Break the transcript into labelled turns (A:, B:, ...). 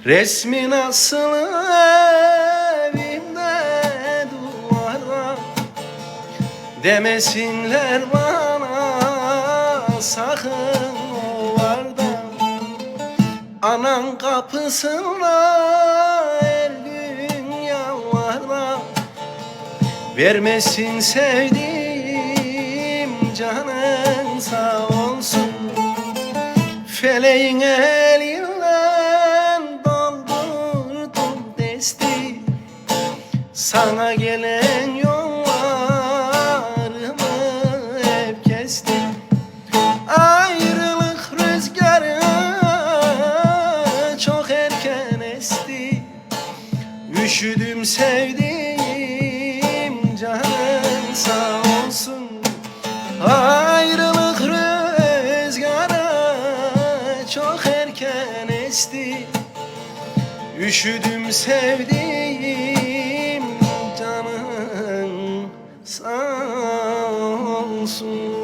A: Resmin asılı evimde duvarda, demesinler bana sakın o varda. Anan kapısında her gün yalvarda, vermesin sevdiğim canın sağ olsun. Feleğin elinden doldurdum desti, sana gelen yollarımı hep kestim. Ayrılık rüzgarı çok erken esti, üşüdüm sevdiğim canın sağ olsun. Ayrılık rüzgarı çok erken esti, üşüdüm sevdiğim canın sağ olsun.